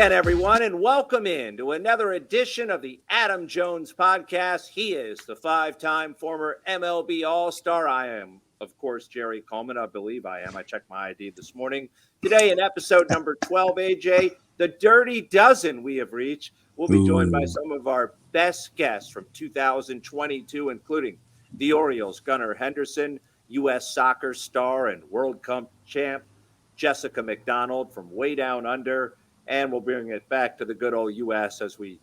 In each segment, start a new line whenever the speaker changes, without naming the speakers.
again, everyone, and welcome in to another edition of the Adam Jones podcast. He is the five-time former MLB All-Star. I am, of course, Jerry Coleman. I believe I am. I checked my ID this morning. Today, in episode number 12, AJ, the Dirty Dozen we have reached. We'll be joined by some of our best guests from 2022, including the Orioles, Gunnar Henderson, U.S. soccer star and World Cup champ, Jessica McDonald from way down under. And we'll bring it back to the good old U.S. as we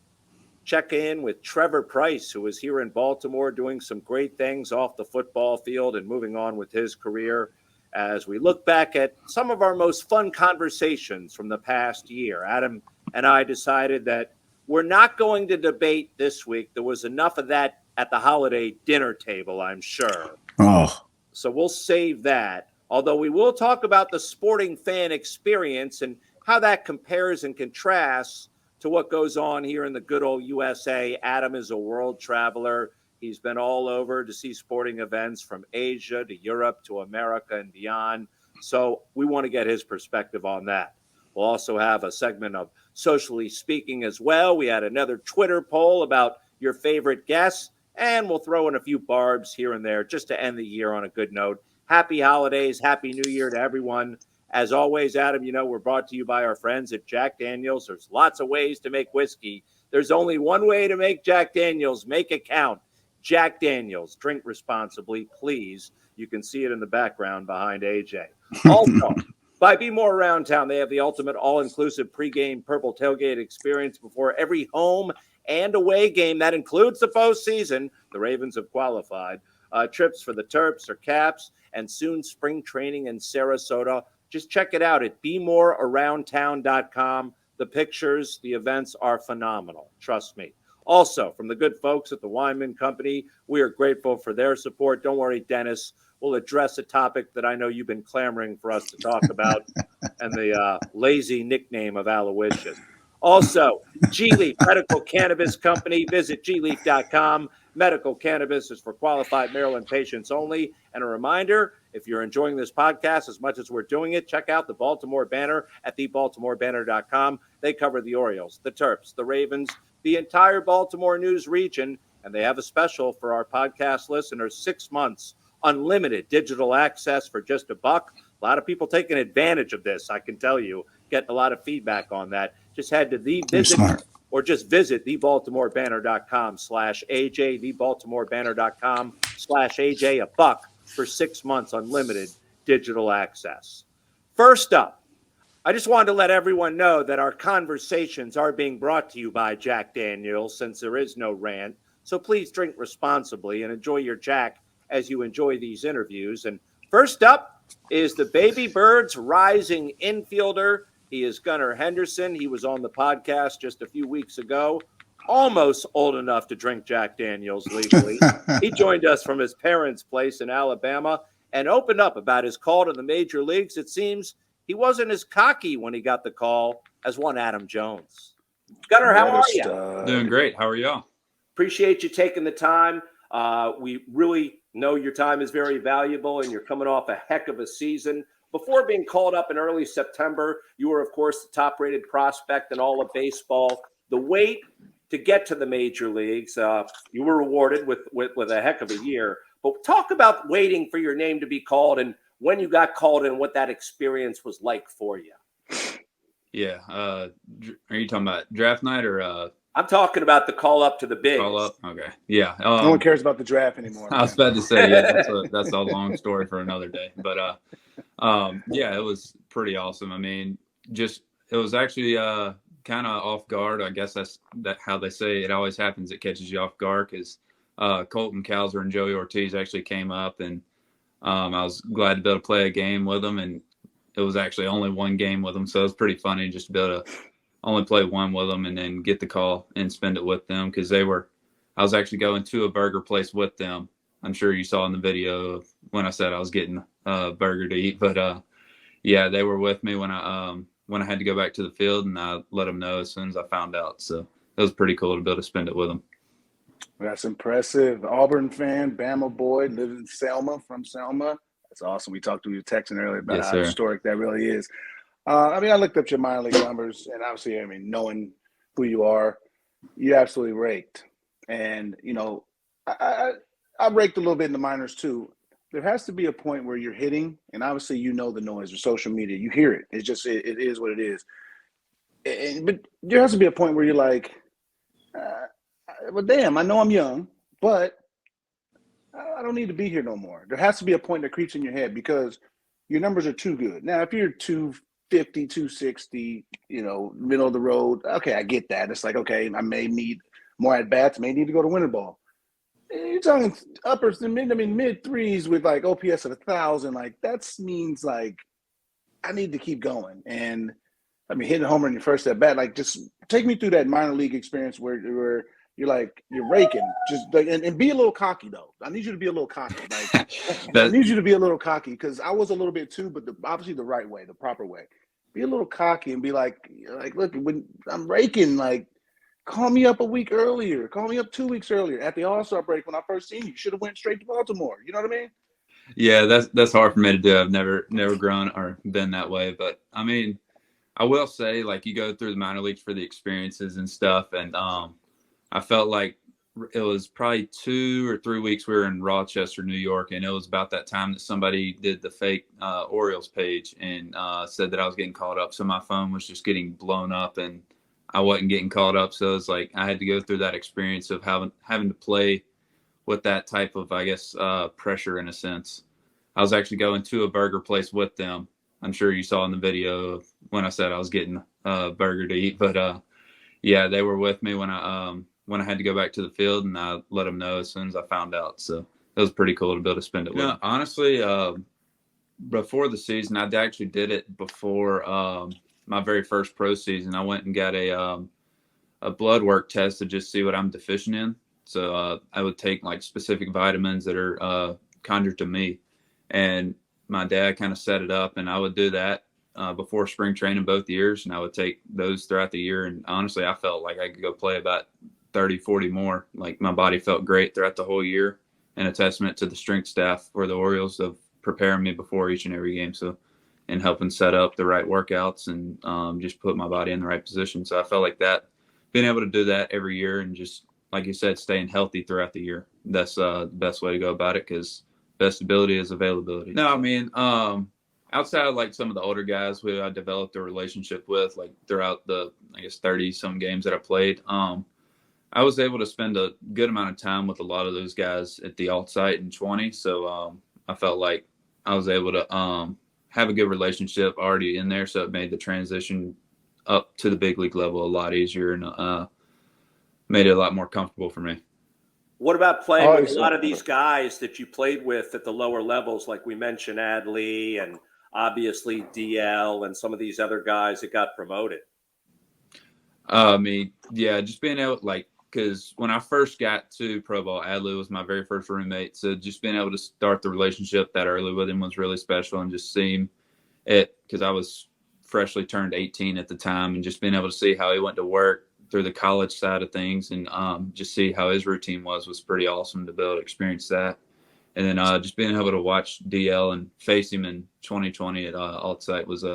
check in with Trevor Pryce, who is here in Baltimore doing some great things off the football field and moving on with his career, as we look back at some of our most fun conversations from the past year. Adam and I decided that we're not going to debate this week. There was enough of that at the holiday dinner table, I'm sure. So we'll save that. Although we will talk about the sporting fan experience and how that compares and contrasts to what goes on here in the good old USA. Adam is a world traveler. He's been all over to see sporting events from Asia to Europe to America and beyond. So we want to get his perspective on that. We'll also have a segment of Socially Speaking as well. We had another Twitter poll about your favorite guests, and we'll throw in a few barbs here and there just to end the year on a good note. Happy holidays. Happy New Year to everyone. As always, Adam, we're brought to you by our friends at Jack Daniels. There's lots of ways to make whiskey. There's only one way to make Jack Daniels. Make it count. Jack Daniels. Drink responsibly, please. You can see it in the background behind AJ. Also, by Be More Around Town, they have the ultimate all-inclusive pregame purple tailgate experience before every home and away game. That includes the postseason. The Ravens have qualified. Trips for the Terps or Caps, and soon spring training in Sarasota. Just check it out at BeMoreAroundTown.com. The pictures, the events are phenomenal. Trust me. Also, from the good folks at the Wyman Company, we are grateful for their support. Don't worry, Dennis. We'll address a topic that I know you've been clamoring for us to talk about, and the lazy nickname of Aloysius. Also, G-Leaf Medical Cannabis Company. Visit gleaf.com. Medical cannabis is for qualified Maryland patients only. And a reminder, if you're enjoying this podcast as much as we're doing it, check out the Baltimore Banner at thebaltimorebanner.com. They cover the Orioles, the Terps, the Ravens, the entire Baltimore news region. And they have a special for our podcast listeners, 6 months, unlimited digital access for just $1. A lot of people taking advantage of this, I can tell you. Getting a lot of feedback on that. Just head to or just visit thebaltimorebanner.com/AJ, thebaltimorebanner.com/AJ, $1 for 6 months unlimited digital access. First up, I just wanted to let everyone know that our conversations are being brought to you by Jack Daniels, since there is no rant. So please drink responsibly and enjoy your Jack as you enjoy these interviews. And first up is the Baby Birds' rising infielder. He is Gunnar Henderson. He was on the podcast just a few weeks ago, almost old enough to drink Jack Daniels legally. He joined us from his parents' place in Alabama and opened up about his call to the major leagues. It seems he wasn't as cocky when he got the call as one Adam Jones. Gunnar, how are you?
Doing great. How are y'all?
Appreciate you taking the time. We really know your time is very valuable, and you're coming off a heck of a season. Before being called up in early September, you were, of course, the top-rated prospect in all of baseball. The wait to get to the major leagues, you were rewarded with a heck of a year. But talk about waiting for your name to be called and when you got called and what that experience was like for you.
Yeah. Are you talking about draft night or?
I'm talking about the call up to the bigs.
Call up? Okay. Yeah.
No one cares about the draft anymore.
I was about to say, yeah, that's a long story for another day. But yeah, it was pretty awesome. I mean, it was actually kind of off guard. I guess that's how they say it always happens. It catches you off guard because Colton Cowser and Joey Ortiz actually came up, and I was glad to be able to play a game with them. And it was actually only one game with them, so it was pretty funny just to be able to only play one with them and then get the call and spend it with them because I was actually going to a burger place with them. I'm sure you saw in the video of when I said I was getting a burger to eat, but yeah, they were with me when I had to go back to the field, and I let them know as soon as I found out. So it was pretty cool to be able to spend it with them.
That's impressive. Auburn fan, Bama boy, lives in Selma, from Selma. That's awesome. We talked to you texting earlier about how historic that really is. I mean, I looked up your minor league numbers, and obviously, I mean, knowing who you are, you absolutely raked. And I raked a little bit in the minors too. There has to be a point where you're hitting, and obviously, the noise, your social media, you hear it. It's just it is what it is. But there has to be a point where you're like, well, damn, I know I'm young, but I don't need to be here no more. There has to be a point that creeps in your head because your numbers are too good. Now, if you're 250, 260, middle of the road, okay, I get that. It's like, okay, I may need more at bats, may need to go to winter ball. You're talking uppers to mid threes with like OPS of 1,000. Like that means like I need to keep going. And I mean, hitting a home run your first at bat, like just take me through that minor league experience where you're raking, just like, and be a little cocky though. I need you to be a little cocky. Like I need you to be a little cocky because I was a little bit too, but obviously the right way, the proper way. Be a little cocky and be like, look, when I'm raking, like call me up a week earlier, call me up 2 weeks earlier at the All-Star break when I first seen you. Should have went straight to Baltimore. You know what I mean?
Yeah, that's hard for me to do. I've never grown or been that way, but I mean, I will say like you go through the minor leagues for the experiences and stuff, and I felt like it was probably 2 or 3 weeks we were in Rochester, New York, and it was about that time that somebody did the fake Orioles page and said that I was getting called up. So my phone was just getting blown up and I wasn't getting called up. So it was like I had to go through that experience of having to play with that type of, I guess, pressure in a sense. I was actually going to a burger place with them. I'm sure you saw in the video when I said I was getting a burger to eat, but yeah, they were with me when I had to go back to the field, and I let them know as soon as I found out. So it was pretty cool to be able to spend it with them. Honestly, before the season, I actually did it before my very first pro season. I went and got a blood work test to just see what I'm deficient in. So I would take like specific vitamins that are conjured to me. And my dad kind of set it up, and I would do that before spring training both years, and I would take those throughout the year. And honestly, I felt like I could go play about 30, 40 more. Like my body felt great throughout the whole year, and a testament to the strength staff for the Orioles of preparing me before each and every game. So, and helping set up the right workouts and just put my body in the right position. So I felt like that, being able to do that every year and just, like you said, staying healthy throughout the year. That's the best way to go about it because best ability is availability. No, I mean, outside of like some of the older guys who I developed a relationship with, like throughout the, I guess, 30 some games that I played, I was able to spend a good amount of time with a lot of those guys at the alt site in 20. So I felt like I was able to have a good relationship already in there. So it made the transition up to the big league level a lot easier and made it a lot more comfortable for me.
What about playing with a lot of these guys that you played with at the lower levels, like we mentioned, Adley and obviously DL and some of these other guys that got promoted?
I mean, yeah, just being able, like, because when I first got to pro ball, Adley was my very first roommate. So just being able to start the relationship that early with him was really special, and just seeing it, because I was freshly turned 18 at the time, and just being able to see how he went to work through the college side of things and just see how his routine was pretty awesome to be able to experience that. And then just being able to watch DL and face him in 2020 at alt site was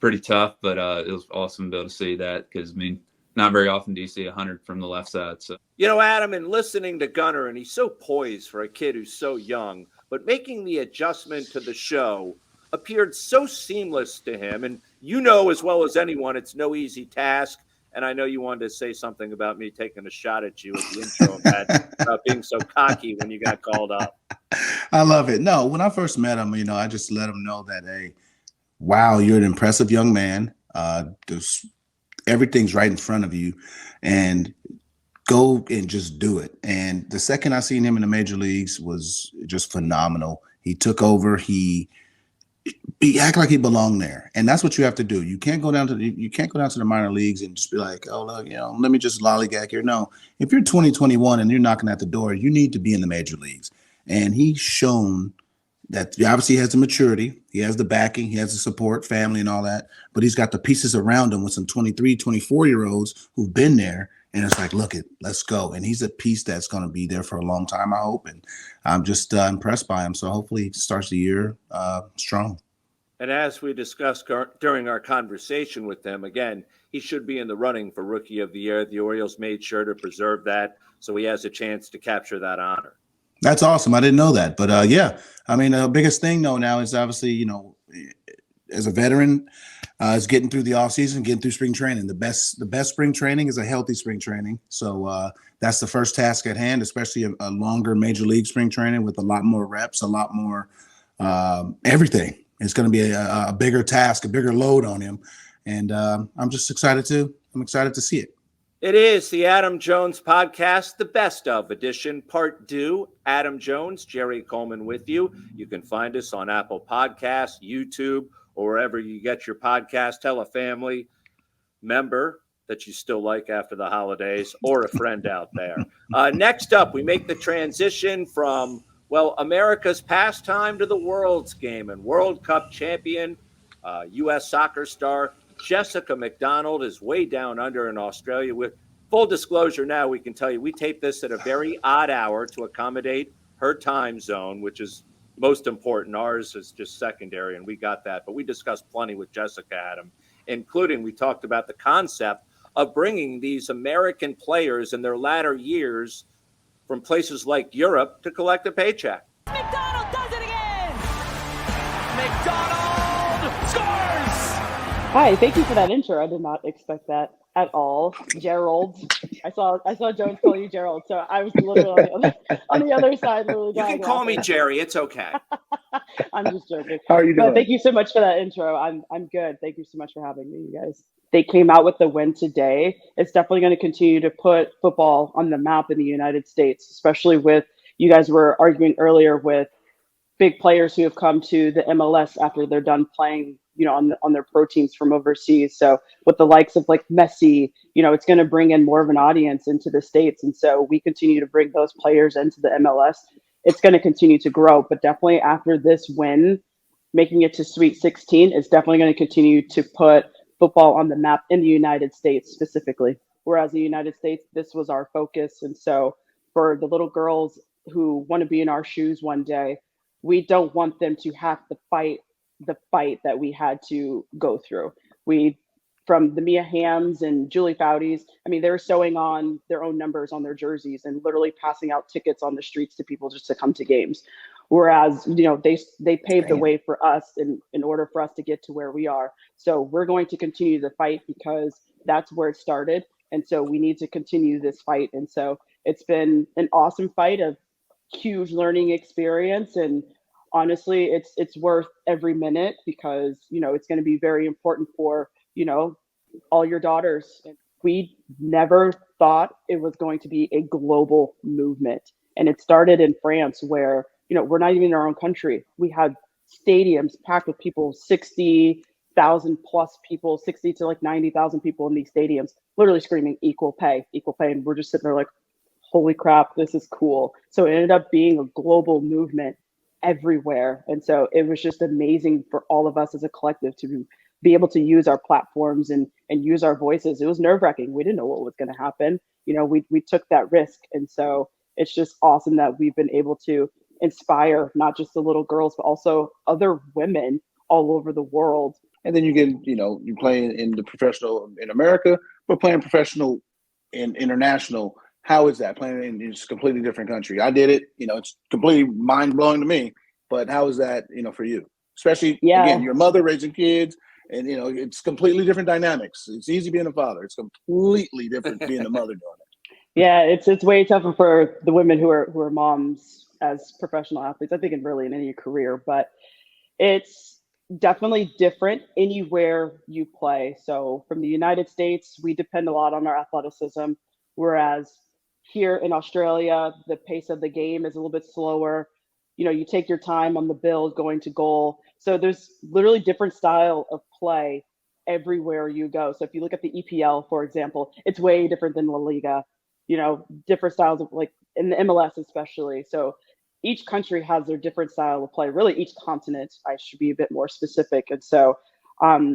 pretty tough, but it was awesome to be able to see that because, I mean, not very often do you see 100 from the left side. So,
Adam, and listening to Gunnar, and he's so poised for a kid who's so young, but making the adjustment to the show appeared so seamless to him. And as well as anyone, it's no easy task. And I know you wanted to say something about me taking a shot at you at the intro of that, about being so cocky when you got called up.
I love it. No, when I first met him, I just let him know that, hey, wow, you're an impressive young man. Everything's right in front of you, and go and just do it. And the second I seen him in the major leagues was just phenomenal. He took over. He act like he belonged there, and that's what you have to do. You can't go down to the minor leagues and just be like, oh, look, let me just lollygag here. No, if you're 2021 and you're knocking at the door, you need to be in the major leagues. And he's shown that he obviously has the maturity, he has the backing, he has the support, family, and all that. But he's got the pieces around him with some 23, 24-year-olds who've been there. And it's like, look, let's go. And he's a piece that's going to be there for a long time, I hope. And I'm just impressed by him. So hopefully he starts the year strong.
And as we discussed during our conversation with him, again, he should be in the running for Rookie of the Year. The Orioles made sure to preserve that, so he has a chance to capture that honor.
That's awesome. I didn't know that. But yeah, I mean, the biggest thing though now is obviously, as a veteran, is getting through the offseason, getting through spring training. The best spring training is a healthy spring training. So that's the first task at hand, especially a longer major league spring training with a lot more reps, a lot more everything. It's going to be a bigger task, a bigger load on him. And I'm excited to see it.
It is the Adam Jones podcast, the best of edition, part 2. Adam Jones, Jerry Coleman with you. You can find us on Apple Podcasts, YouTube, or wherever you get your podcast. Tell a family member that you still like after the holidays, or a friend out there. Next up, we make the transition from, America's pastime to the world's game, and World Cup champion, U.S. soccer star Jessica McDonald is way down under in Australia. With full disclosure now, we can tell you we taped this at a very odd hour to accommodate her time zone, which is most important. Ours is just secondary, and we got that. But we discussed plenty with Jessica, Adam, including we talked about the concept of bringing these American players in their latter years from places like Europe to collect a paycheck.
McDonald does it again! McDonald scores!
Hi, thank you for that intro. I did not expect that at all. Gerald. I saw Jones call you Gerald, so I was literally on the other side. Literally
You can call me Jerry. It's okay.
I'm just joking.
How are you doing?
But thank you so much for that intro. I'm good. Thank you so much for having me, you guys. They came out with the win today. It's definitely going to continue to put football on the map in the United States, especially with, you guys were arguing earlier with big players who have come to the MLS after they're done playing, on their pro teams from overseas. So with the likes of like Messi, it's going to bring in more of an audience into the States. And so we continue to bring those players into the MLS. It's going to continue to grow, but definitely after this win, making it to Sweet 16 is definitely going to continue to put football on the map in the United States specifically. Whereas the United States, this was our focus. And so for the little girls who want to be in our shoes one day, we don't want them to have to fight the fight that we had to go through. From the Mia Hamms and Julie Foudy's, they were sewing on their own numbers on their jerseys and literally passing out tickets on the streets to people just to come to games. Whereas, they paved the way for us in order for us to get to where we are. So we're going to continue the fight because that's where it started. And so we need to continue this fight. And so it's been an awesome fight, a huge learning experience. And honestly, it's worth every minute because, it's going to be very important for, all your daughters. We never thought it was going to be a global movement. And it started in France where, we're not even in our own country. We had stadiums packed with people, 60,000 plus people, 60 to like 90,000 people in these stadiums, literally screaming equal pay. And we're just sitting there like, holy crap, this is cool. So it ended up being a global movement everywhere. And so it was just amazing for all of us as a collective to be able to use our platforms and use our voices. It was nerve-wracking. We didn't know what was going to happen. We took that risk. And so it's just awesome that we've been able to inspire not just the little girls, but also other women all over the world.
And then you get, you play in the professional in America, but playing professional in international. How is that playing in a completely different country? I did it, it's completely mind blowing to me, but how is that, for you? Especially, again, your mother raising kids and, it's completely different dynamics. It's easy being a father. It's completely different being a mother doing it.
Yeah, it's way tougher for the women who are moms as professional athletes, I think, and really in any career, but it's definitely different anywhere you play. So from the United States, we depend a lot on our athleticism, whereas here in Australia, the pace of the game is a little bit slower. You take your time on the build going to goal. So there's literally different style of play everywhere you go. So if you look at the EPL, for example, it's way different than La Liga, different styles of like in the MLS especially. So each country has their different style of play, really each continent, I should be a bit more specific. And so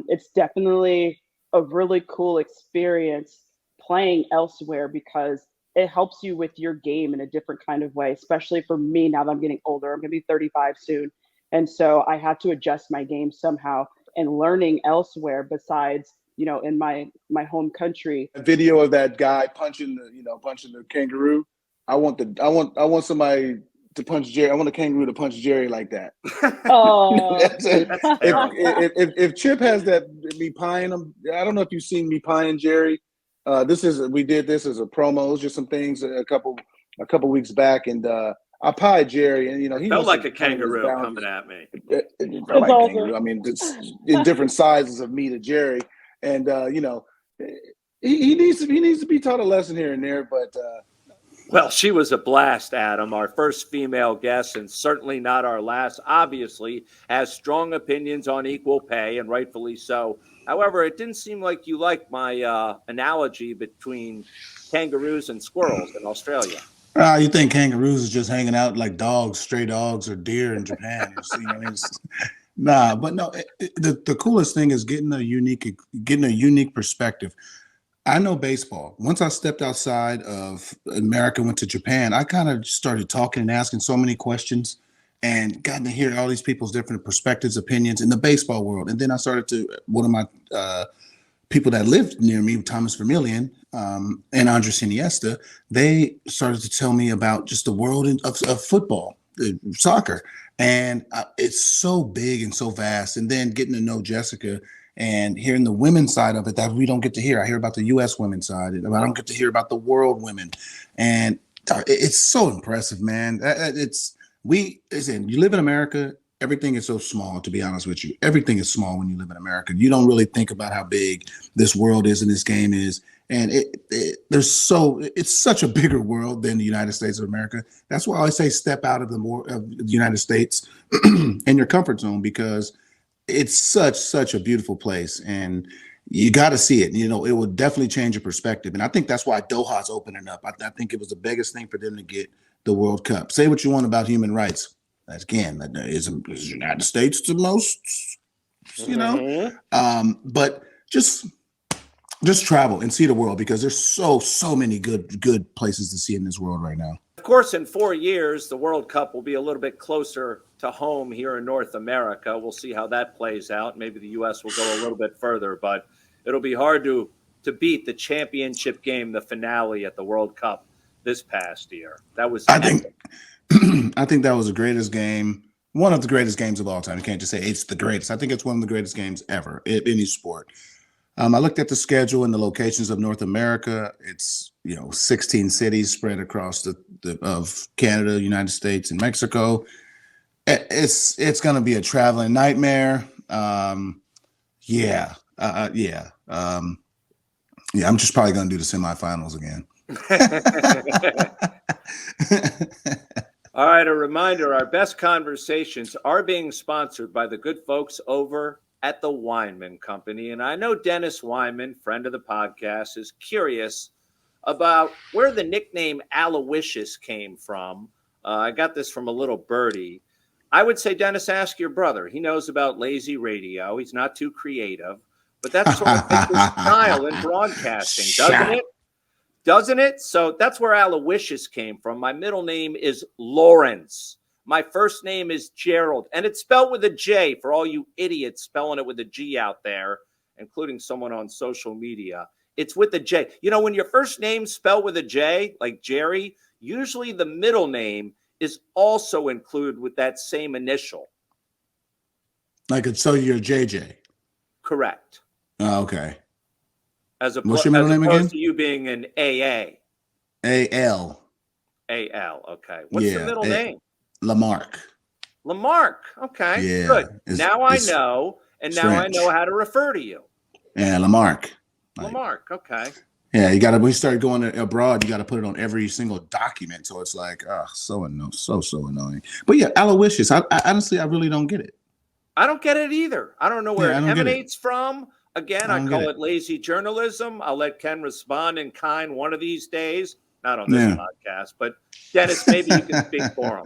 it's definitely a really cool experience playing elsewhere because it helps you with your game in a different kind of way, especially for me now that I'm getting older. I'm going to be 35 soon. And so I had to adjust my game somehow, and learning elsewhere besides, in my home country.
A video of that guy punching the kangaroo. I want somebody to punch Jerry. I want a kangaroo to punch Jerry like that.
Oh,
If Chip has that, me pieing him. I don't know if you've seen me pieing Jerry. We did this as a promo. It was just some things a couple weeks back, and I pied Jerry, and he
Felt
wants
like
to
a
play with his
kangaroo
boundaries.
coming at me.
It felt like
awesome.
kangaroo. I mean, it's in different sizes of me to Jerry, and he needs to be taught a lesson here and there, but.
Well, she was a blast, Adam, our first female guest, and certainly not our last. Obviously, has strong opinions on equal pay, and rightfully so. However, it didn't seem like you liked my analogy between kangaroos and squirrels in Australia.
You think kangaroos is just hanging out like dogs, stray dogs, or deer in Japan? Nah, but no. The coolest thing is getting a unique perspective. I know baseball. Once I stepped outside of America, went to Japan, I kind of started talking and asking so many questions and gotten to hear all these people's different perspectives, opinions in the baseball world. And then I started to, one of my people that lived near me, Thomas Vermillion and Andres Iniesta, they started to tell me about just the world of football, soccer. And it's so big and so vast. And then getting to know Jessica and hearing the women's side of it that we don't get to hear. I hear about the U.S. women's side. I don't get to hear about the world women. And it's so impressive, man. You live in America, everything is so small, to be honest with you. Everything is small when you live in America. You don't really think about how big this world is and this game is. And it's such a bigger world than the United States of America. That's why I always say step out of the United States in your comfort zone, because it's such a beautiful place, and you got to see it. It will definitely change your perspective. And I think that's why Doha's opening up. I think it was the biggest thing for them to get the World Cup. Say what you want about human rights. Again, is the United States the most, but just travel and see the world, because there's so many good places to see in this world right now.
Of course, in 4 years, the World Cup will be a little bit closer to home here in North America. We'll see how that plays out. Maybe the U.S. will go a little bit further, but it'll be hard to beat the championship game, the finale at the World Cup this past year. That was
I think that was the greatest game, one of the greatest games of all time. You can't just say it's the greatest. I think it's one of the greatest games ever in any sport. I looked at the schedule and the locations of North America. It's 16 cities spread across of Canada, United States, and Mexico. It's going to be a traveling nightmare. I'm just probably going to do the semifinals again.
All right, a reminder, our best conversations are being sponsored by the good folks over at the Weinman Company. And I know Dennis Weinman, friend of the podcast, is curious about where the nickname Aloysius came from. I got this from a little birdie. I would say, Dennis, ask your brother. He knows about lazy radio. He's not too creative, but that's sort of his style in broadcasting, doesn't it? Doesn't it? So that's where Aloysius came from. My middle name is Lawrence. My first name is Gerald, and it's spelled with a J for all you idiots spelling it with a G out there, including someone on social media. It's with a J. When your first name's spelled with a J, like Jerry, usually the middle name is also included with that same initial.
So you're JJ.
Correct.
Oh, okay.
What's your middle name again? To you being an AA.
AL.
AL. Okay. What's the middle name?
Lamarck.
Lamarck. Okay. Yeah. Good. Now I know, and now French. I know how to refer to you.
Yeah, Lamarck.
Lamarck. Okay.
Yeah, when you start going abroad, you got to put it on every single document. So it's like, so annoying, so annoying. But yeah, Aloysius. I honestly, I really don't get it.
I don't get it either. I don't know where it emanates from. Again, I call it lazy journalism. I'll let Ken respond in kind one of these days. Not on this podcast, but Dennis, maybe you can speak for him.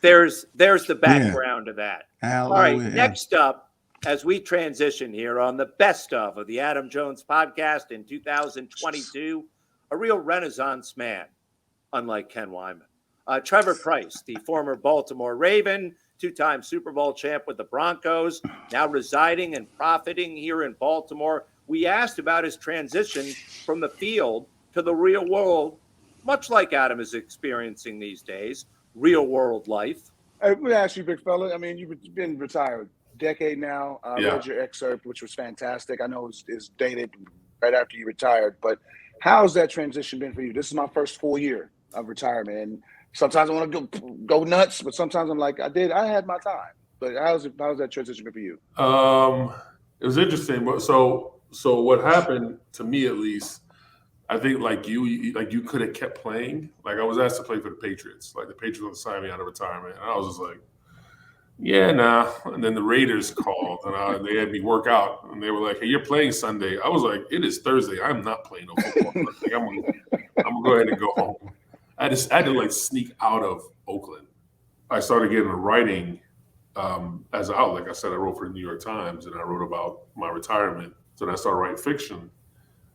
There's the background to that. All right, next up, as we transition here on the best of the Adam Jones podcast in 2022, a real Renaissance man, unlike Ken Wyman. Trevor Pryce, the former Baltimore Raven, two-time Super Bowl champ with the Broncos, now residing and profiting here in Baltimore. We asked about his transition from the field to the real world, much like Adam is experiencing these days, real world life.
Let me ask you, big fella. I mean, you've been retired a decade now. I read your excerpt, which was fantastic. I know it's dated right after you retired, but how's that transition been for you? This is my first full year of retirement, and sometimes I want to go nuts, but sometimes I'm like, I had my time. But how's that transition been for you?
It was interesting. So what happened to me, at least, I think like you could have kept playing. Like I was asked to play for the Patriots. Like the Patriots would sign me out of retirement, and I was just like, yeah, nah. And then the Raiders called, and they had me work out, and they were like, hey, you're playing Sunday. I was like, it is Thursday. I'm not playing no football. Like, I'm gonna go ahead and go home. I had to like sneak out of Oakland. I started getting writing as an outlet. Like I said, I wrote for the New York Times, and I wrote about my retirement. So then I started writing fiction,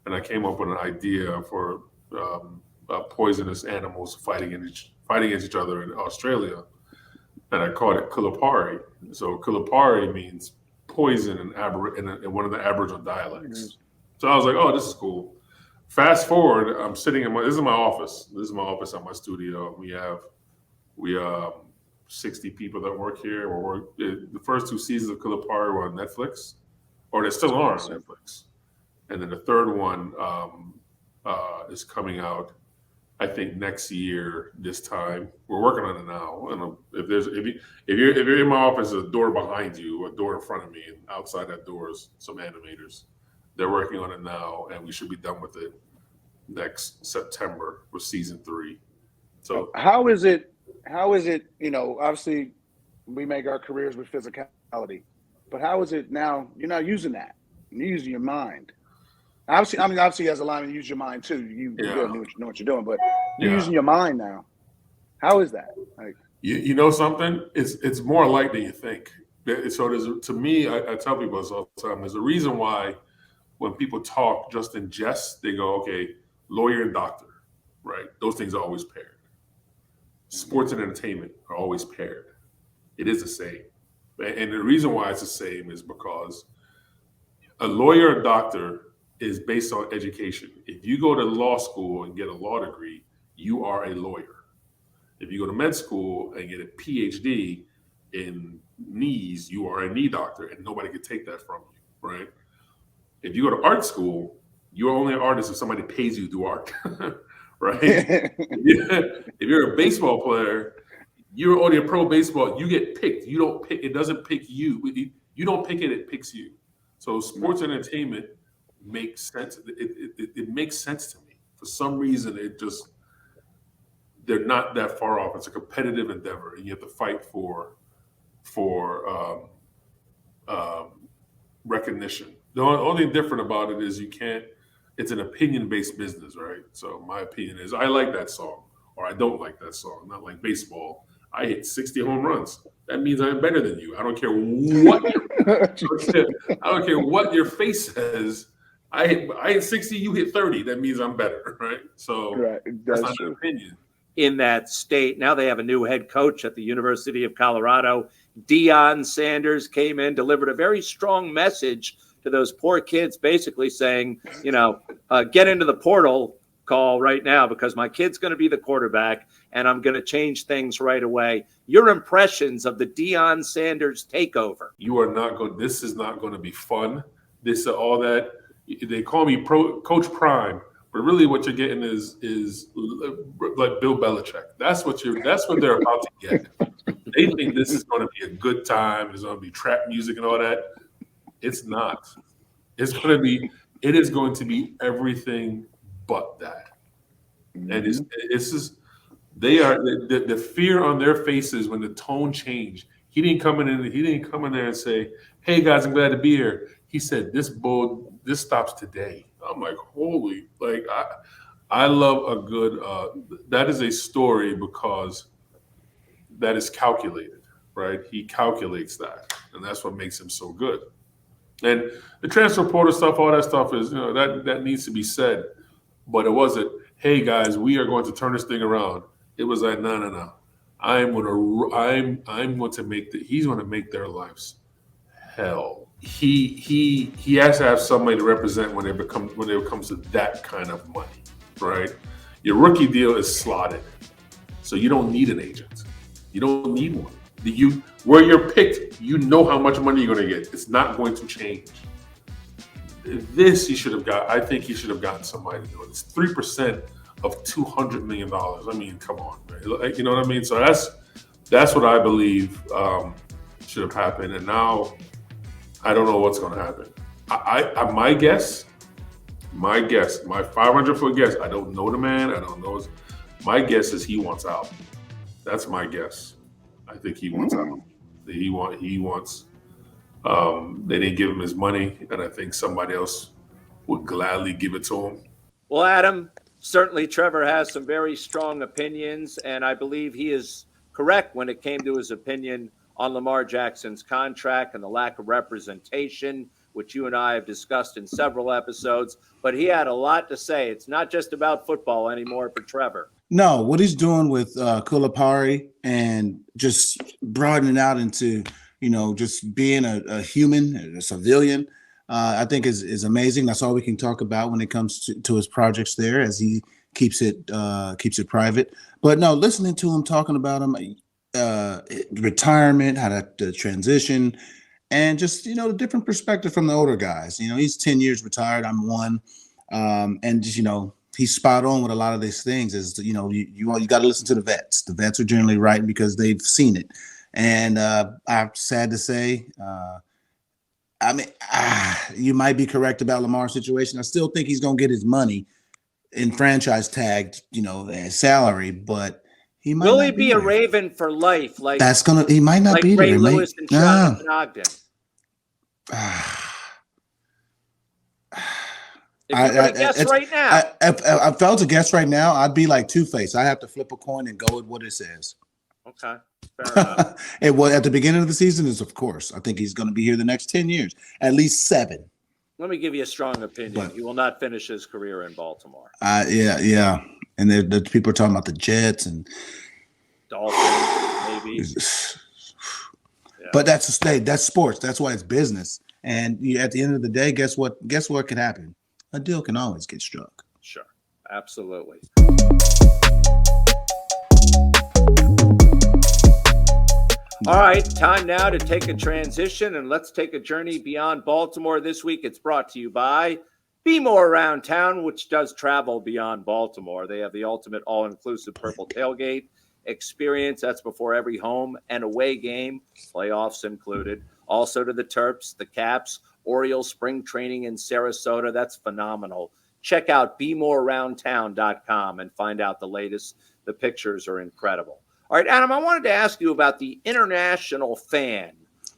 and I came up with an idea for poisonous animals fighting against each other in Australia, and I called it Kulapari. So Kulapari means poison in one of the Aboriginal dialects. Mm-hmm. So I was like, oh, this is cool. Fast forward, I'm sitting this is my office. This is my office at my studio. We have 60 people that work here. The first 2 seasons of Kulapari were on Netflix, or they still are on Netflix. And then the third one is coming out, I think, next year this time. We're working on it now. And if you're in my office, there's a door behind you, a door in front of me, and outside that door is some animators. They're working on it now, and we should be done with it next September with season 3. So
how is it? Obviously we make our careers with physicality, but how is it now? You're not using that. You're using your mind. Obviously as a lineman, you use your mind too. You know what you're doing, but you're using your mind now. How is that? Like,
you know something? It's more alike than you think. So to me, I tell people this all the time. There's a reason why when people talk just in jest, they go, okay, lawyer and doctor, right? Those things are always paired. Sports and entertainment are always paired. It is the same. And the reason why it's the same is because a lawyer or doctor is based on education. If you go to law school and get a law degree, you are a lawyer. If you go to med school and get a PhD in knees, you are a knee doctor, and nobody can take that from you, right? If you go to art school, you're only an artist if somebody pays you to do art, right? If you're a baseball player, you're only a pro baseball. You get picked. You don't pick. It doesn't pick you. You don't pick it. It picks you. So sports and entertainment makes sense. It makes sense to me. For some reason, they're not that far off. It's a competitive endeavor, and you have to fight for recognition. The only thing different about it is it's an opinion-based business, right? So my opinion is I like that song or I don't like that song. Not like baseball. I hit 60 home runs. That means I'm better than you. I don't care what your face says. I hit 60, you hit 30. That means I'm better, right? So that's not an opinion.
In that state, now they have a new head coach at the University of Colorado. Deion Sanders came in, delivered a very strong message to those poor kids, basically saying, get into the portal call right now because my kid's going to be the quarterback and I'm going to change things right away. Your impressions of the Deion Sanders takeover?
This is not going to be fun. This all that they call me Coach Prime, but really what you're getting is like Bill Belichick. That's what they're about to get. They think this is going to be a good time. There's going to be trap music and all that. It's not. It is going to be everything but that. And it's just the fear on their faces when the tone changed. He didn't come in there and say, "Hey guys, I'm glad to be here." He said, "This stops today." I'm like, holy! Like I love a good. That is a story because that is calculated, right? He calculates that, and that's what makes him so good. And the transfer portal stuff, all that stuff is, that needs to be said. But it wasn't, hey guys, we are going to turn this thing around. It was like, no. I'm going to make he's going to make their lives hell. He has to have somebody to represent when it comes to that kind of money, right? Your rookie deal is slotted, so you don't need an agent. You don't need one. Where you're picked, you know how much money you're going to get. It's not going to change. This he should have got. I think he should have gotten somebody to do it. It's 3% of $200 million. I mean, come on, man. You know what I mean? So that's what I believe should have happened. And now I don't know what's going to happen. My guess, my 500-foot guess. I don't know the man. I don't know. My guess is he wants out. That's my guess. I think he wants out. He wants. They didn't give him his money, and I think somebody else would gladly give it to him.
Well, Adam, certainly Trevor has some very strong opinions, and I believe he is correct when it came to his opinion on Lamar Jackson's contract and the lack of representation, which you and I have discussed in several episodes. But he had a lot to say. It's not just about football anymore for Trevor.
No, what he's doing with Kulapari and just broadening out into, just being a human, a civilian, I think is amazing. That's all we can talk about when it comes to his projects there, as he keeps it private. But no, listening to him talking about him, retirement, how to transition, and just the different perspective from the older guys. He's 10 years retired. I'm one, and just he's spot on with a lot of these things. Is you got to listen to the vets. The vets are generally right because they've seen it. And I'm sad to say, you might be correct about Lamar's situation. I still think he's going to get his money in franchise tagged, as salary, but he might.
Will he be a Raven for life? Like
he might not
like
be
Ray
there.
Lewis and Jonathan Ogden. If you're going to guess right now.
If I felt to guess right now, I'd be like Two-Face. I have to flip a coin and go with what it says.
Okay, fair enough.
It was at the beginning of the season is, of course. I think he's going to be here the next 10 years, at least 7.
Let me give you a strong opinion. He will not finish his career in Baltimore.
Yeah. And the people are talking about the Jets and
Dolphins, maybe.
Yeah. But that's sports. That's why it's business. And at the end of the day, guess what could happen? A deal can always get struck.
Sure. Absolutely. All right, time now to take a transition, and let's take a journey beyond Baltimore. This week it's brought to you by Be More Around Town, which does travel beyond Baltimore. They have the ultimate all-inclusive purple tailgate experience. That's before every home and away game, playoffs included. Also to the Terps, the Caps, Orioles spring training in Sarasota. That's phenomenal. Check out BeMoreAroundTown.com and find out the latest. The pictures are incredible. All right, Adam, I wanted to ask you about the international fan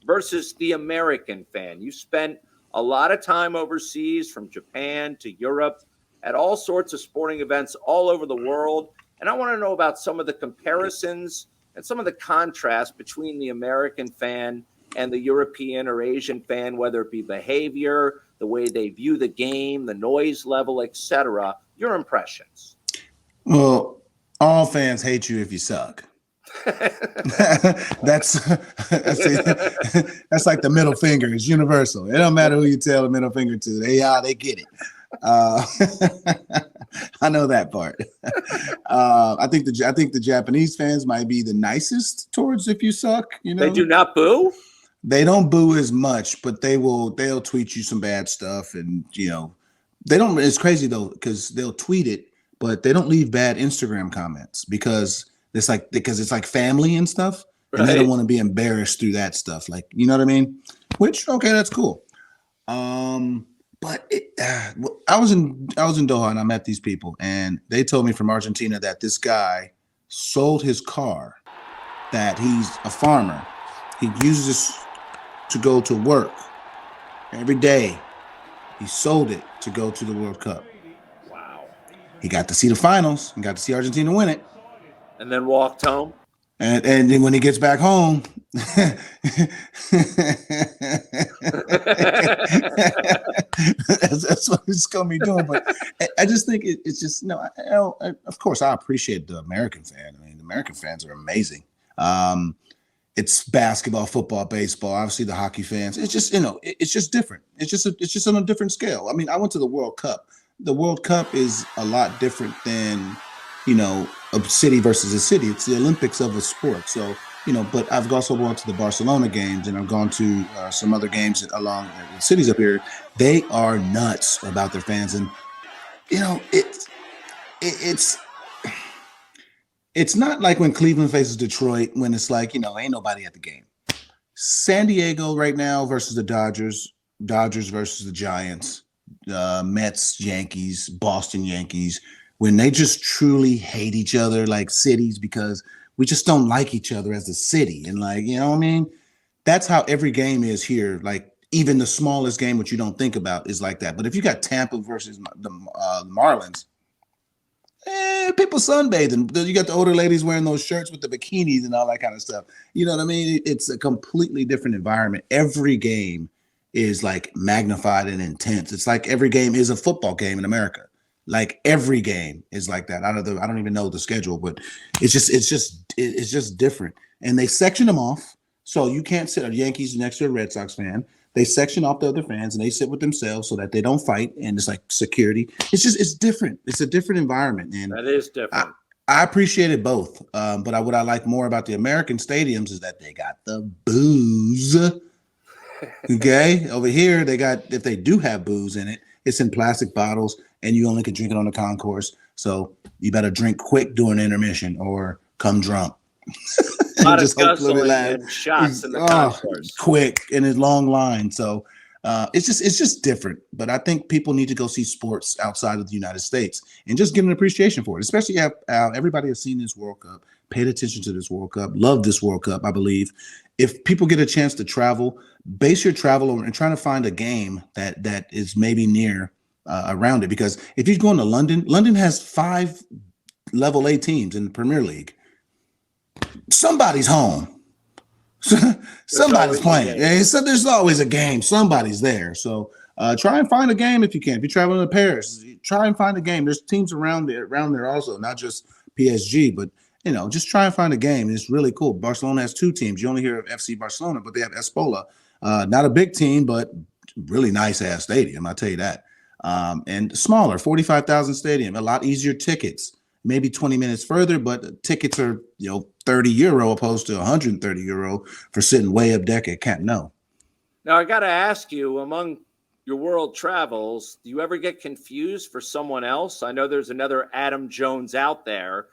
versus the American fan. You spent a lot of time overseas, from Japan to Europe, at all sorts of sporting events all over the world. And I want to know about some of the comparisons and some of the contrast between the American fan and the European or Asian fan, whether it be behavior, the way they view the game, the noise level, etc. Your impressions.
Well, all fans hate you if you suck. that's like the middle finger. It's universal. It don't matter who you tell the middle finger to. They get it. I know that part. I think the Japanese fans might be the nicest towards if you suck.
They do not boo.
They don't boo as much, but they'll tweet you some bad stuff, and they don't. It's crazy though, because they'll tweet it, but they don't leave bad Instagram comments because it's like family and stuff, and they don't want to be embarrassed through that stuff. Like, you know what I mean? Which, okay, that's cool. But I was in Doha and I met these people, and they told me from Argentina that this guy sold his car, that he's a farmer. He uses this to go to work every day. He sold it to go to the World Cup.
Wow.
He got to see the finals and got to see Argentina win it.
And then walked home.
And then when he gets back home, That's what it's going to be doing. But I just think it's just of course, I appreciate the American fan. I mean, the American fans are amazing. It's basketball, football, baseball. Obviously, the hockey fans. It's just it's just different. It's just on a different scale. I mean, I went to the World Cup. The World Cup is a lot different than a city versus a city. It's the Olympics of a sport. So but I've also gone to the Barcelona games, and I've gone to some other games along the cities up here. They are nuts about their fans, and it's not like when Cleveland faces Detroit, when it's like ain't nobody at the game. San Diego right now versus the Dodgers versus the Giants, Mets, Yankees, Boston Yankees, when they just truly hate each other like cities because we just don't like each other as a city. And what I mean? That's how every game is here. Like even the smallest game, which you don't think about, is like that. But if you got Tampa versus the Marlins, people sunbathing. You got the older ladies wearing those shirts with the bikinis and all that kind of stuff. You know what I mean? It's a completely different environment. Every game is like magnified and intense. It's like every game is a football game in America. Like every game is like that. I don't even know the schedule, but it's just different. And they section them off, so you can't sit a Yankees next to a Red Sox fan. They section off the other fans, and they sit with themselves so that they don't fight. And it's like security. It's different. It's a different environment, and
that is different.
I appreciated both, but what I like more about the American stadiums is that they got the booze. Okay, over here they got, if they do have booze in it, it's in plastic bottles. And you only can drink it on the concourse. So you better drink quick during intermission or come drunk.
A lot of guzzling and shots in the concourse.
Quick and a long line. So it's just different. But I think people need to go see sports outside of the United States and just get an appreciation for it. Especially everybody has seen this World Cup, paid attention to this World Cup, love this World Cup, I believe. If people get a chance to travel, base your travel on and trying to find a game that is maybe near around it, because if you're going to London has 5 level A teams in the Premier League. Somebody's home. Somebody's playing. So there's always a game. Somebody's there. So try and find a game if you can. If you're traveling to Paris, try and find a game. There's teams around there also, not just PSG, but just try and find a game. It's really cool. Barcelona has 2 teams. You only hear of FC Barcelona, but they have Espola. Not a big team, but really nice ass stadium. I'll tell you that. And smaller, 45,000 stadium, a lot easier tickets, maybe 20 minutes further, but tickets are, €30 opposed to €130 for sitting way up deck at Camp Nou.
Now, I got to ask you, among your world travels, do you ever get confused for someone else? I know there's another Adam Jones out there.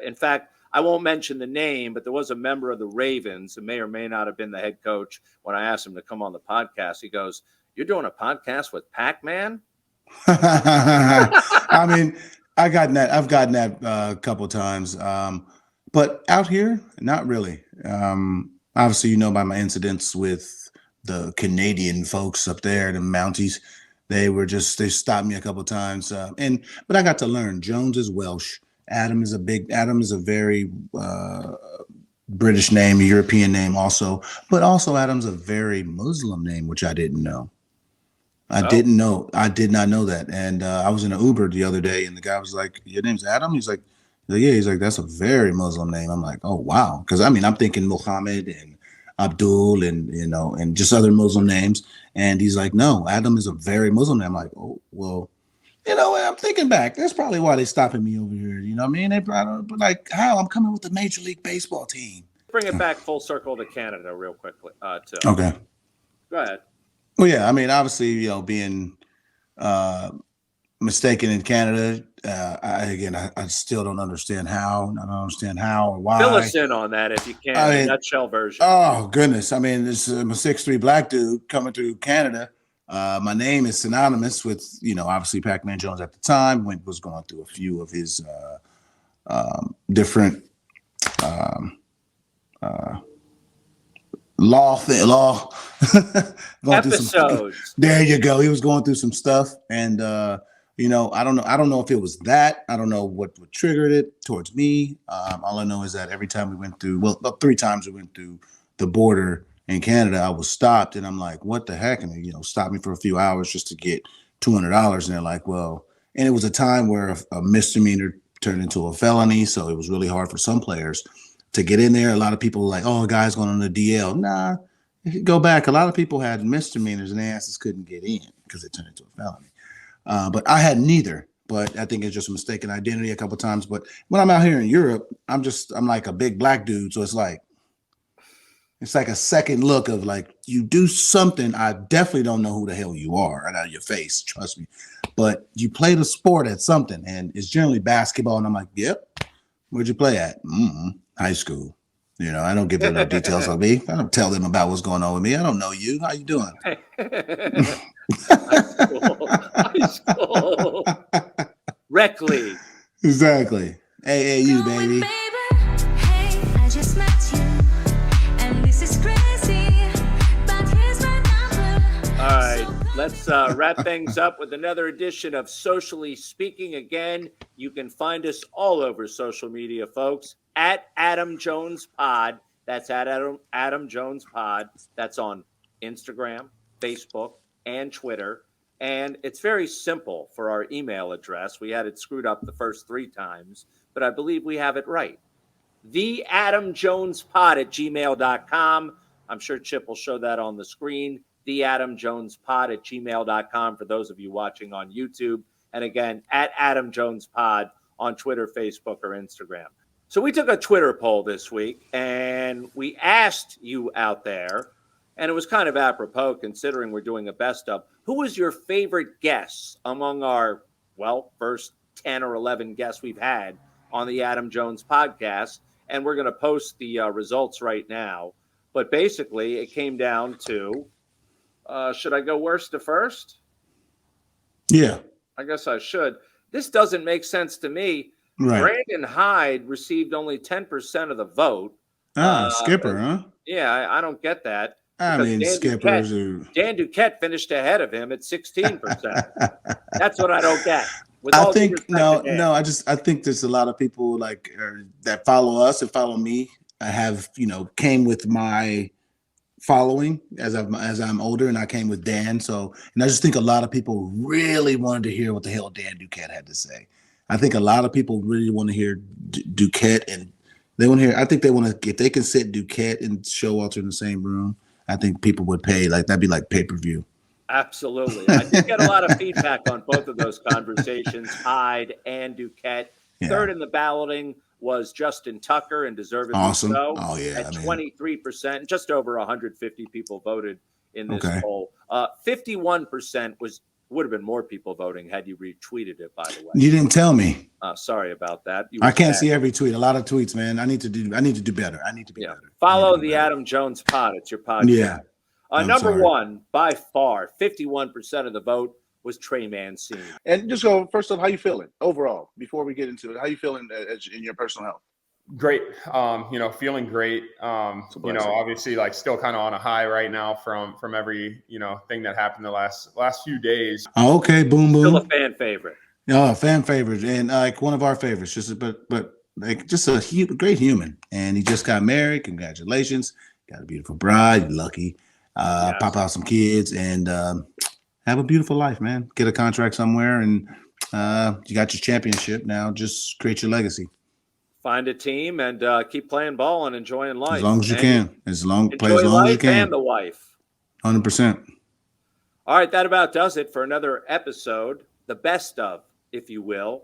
In fact, I won't mention the name, but there was a member of the Ravens who may or may not have been the head coach. When I asked him to come on the podcast, he goes, "You're doing a podcast with Pac-Man?"
I mean, I've gotten that a couple of times, but out here, not really. Obviously, by my incidents with the Canadian folks up there, the Mounties. They stopped me a couple of times, but I got to learn. Jones is Welsh. Adam is a very British name, a European name also, but also Adam's a very Muslim name, which I didn't know. I did not know that. And I was in an Uber the other day, and the guy was like, "Your name's Adam?" He's like, "Yeah." He's like, "That's a very Muslim name." I'm like, "Oh, wow." Because I'm thinking Muhammad and Abdul and just other Muslim names. And he's like, "No, Adam is a very Muslim name." I'm like, "Oh, well, I'm thinking back. That's probably why they're stopping me over here. You know what I mean? They probably like, how I'm coming with the Major League Baseball team.
Bring it back full circle to Canada real quickly.
Okay.
Go ahead.
Well, yeah, obviously, being mistaken in Canada, I still don't understand how. I don't understand how or why.
Fill us in on that if you can, the nutshell version.
Oh, goodness. I'm a 6'3" black dude coming through Canada. My name is synonymous with, obviously Pac-Man Jones at the time. Was going through a few of his different law
episodes.
There you go. He was going through some stuff, and I don't know if it was that. I don't know what triggered it towards me. All I know is that every time we went through, 3 times we went through the border in Canada, I was stopped, and I'm like, what the heck? And they, stopped me for a few hours just to get $200. And they're like, well, and it was a time where a misdemeanor turned into a felony. So it was really hard for some players to get in there. A lot of people were like, oh, a guy's going on the DL. Nah, if you go back, a lot of people had misdemeanors and their asses couldn't get in because it turned into a felony. But I had neither. But I think it's just a mistaken identity a couple of times. But when I'm out here in Europe, I'm like a big black dude. So it's like a second look of like, you do something. I definitely don't know who the hell you are right out of your face. Trust me. But you play the sport at something, and it's generally basketball. And I'm like, yep. Where'd you play at? High school. I don't give them no details on me. I don't tell them about what's going on with me. I don't know you. How you doing?
High school. Rec league.
Exactly. AAU, baby.
Hey, I just met you, and this is crazy, but here's my number.
All right, let's wrap things up with another edition of Socially Speaking. Again, you can find us all over social media, folks, at Adam Jones Pod. That's at Adam Jones Pod. That's on Instagram, Facebook, and Twitter. And it's very simple for our email address. We had it screwed up the first 3 times, but I believe we have it right. theadamjonespod@gmail.com. I'm sure Chip will show that on the screen. theadamjonespod@gmail.com for those of you watching on YouTube. And again, at Adam Jones Pod on Twitter, Facebook, or Instagram. So we took a Twitter poll this week, and we asked you out there, and it was kind of apropos considering we're doing a best of, who was your favorite guest among our, first 10 or 11 guests we've had on the Adam Jones podcast? And we're going to post the results right now. But basically, it came down to, should I go worst to first?
Yeah.
I guess I should. This doesn't make sense to me.
Right.
Brandon Hyde received only 10% of the vote.
Skipper, huh?
Yeah, I don't get that.
I mean, skippers
Dan Duquette finished ahead of him at 16%. That's what I don't get.
I think there's a lot of people that follow us and follow me. I have came with my following as I'm older, and I came with Dan. So, and I just think a lot of people really wanted to hear what the hell Dan Duquette had to say. I think a lot of people really want to hear Duquette, and they want to hear. I think they want to, if they can sit Duquette and Showalter in the same room, I think people would pay, that'd be like pay-per-view.
Absolutely. I did get a lot of feedback on both of those conversations, Hyde and Duquette. Yeah. Third in the balloting was Justin Tucker, and deservedly
awesome.
So.
Oh, yeah.
At 23%, just over 150 people voted in this poll. 51% would have been more people voting had you retweeted it, by the way.
You didn't tell me.
Sorry about that.
I can't see every tweet. A lot of tweets, man. I need to do better. I need to be better.
Follow the Adam Jones Pod. It's your podcast.
Yeah.
Number one, by far, 51% of the vote was Trey Mancini.
And just go first off, how you feeling overall before we get into it? How you feeling in your personal health?
Great. Feeling great. Obviously still kind of on a high right now from every, thing that happened the last few days.
Oh, okay. Boom, boom.
Still a fan favorite.
Oh, fan favorite. And one of our favorites, just a great human. And he just got married. Congratulations. Got a beautiful bride. Lucky. Yes. Pop out some kids and have a beautiful life, man. Get a contract somewhere, and you got your championship. Now just create your legacy.
Find a team and keep playing ball and enjoying life.
As long as you can. Play as long as you can.
And the wife.
100%.
All right, that about does it for another episode. The best of, if you will.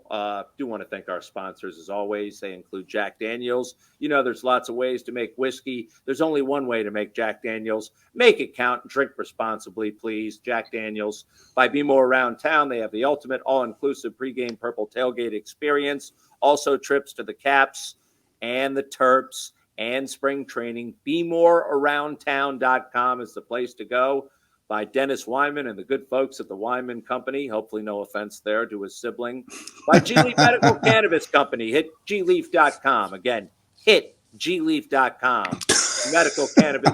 Do want to thank our sponsors as always. They include Jack Daniels. There's lots of ways to make whiskey. There's only one way to make Jack Daniels. Make it count and drink responsibly, please. Jack Daniels. By Be More Around Town, they have the ultimate all-inclusive pregame purple tailgate experience. Also trips to the Caps and the Terps and spring training. BeMoreAroundTown.com is the place to go. By Dennis Wyman and the good folks at the Wyman Company. Hopefully no offense there to his sibling. By G-Leaf Medical Cannabis Company. Hit gleaf.com. Again, hit gleaf.com. Medical cannabis,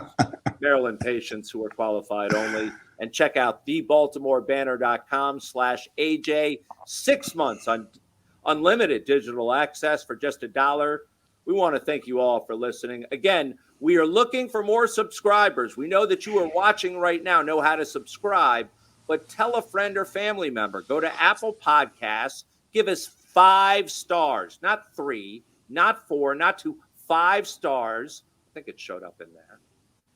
Maryland patients who are qualified only. And check out thebaltimorebanner.com/AJ. 6 months on unlimited digital access for just $1. We want to thank you all for listening. Again, We are looking for more subscribers. We know that you are watching right now, know how to subscribe, but tell a friend or family member. Go to Apple Podcasts, give us 5 stars, not 3, not 4, not 2, 5 stars. I think it showed up in there.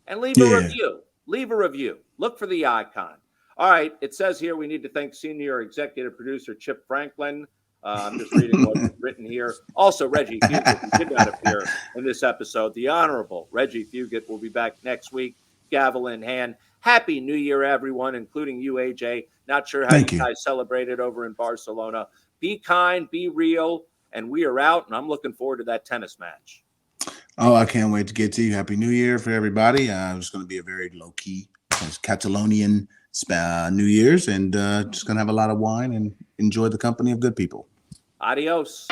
And leave a review. Leave a review. Look for the icon. All right. It says here we need to thank senior executive producer Chip Franklin. I'm just reading what's written here. Also, Reggie Fugit, who did not appear in this episode. The Honorable Reggie Fugit will be back next week, gavel in hand. Happy New Year, everyone, including you, AJ. Not sure how you guys celebrated over in Barcelona. Be kind, be real, and we are out, and I'm looking forward to that tennis match.
Oh, I can't wait to get to you. Happy New Year for everybody. It's going to be a very low-key Catalonian New Year's, and just going to have a lot of wine and enjoy the company of good people.
Adios.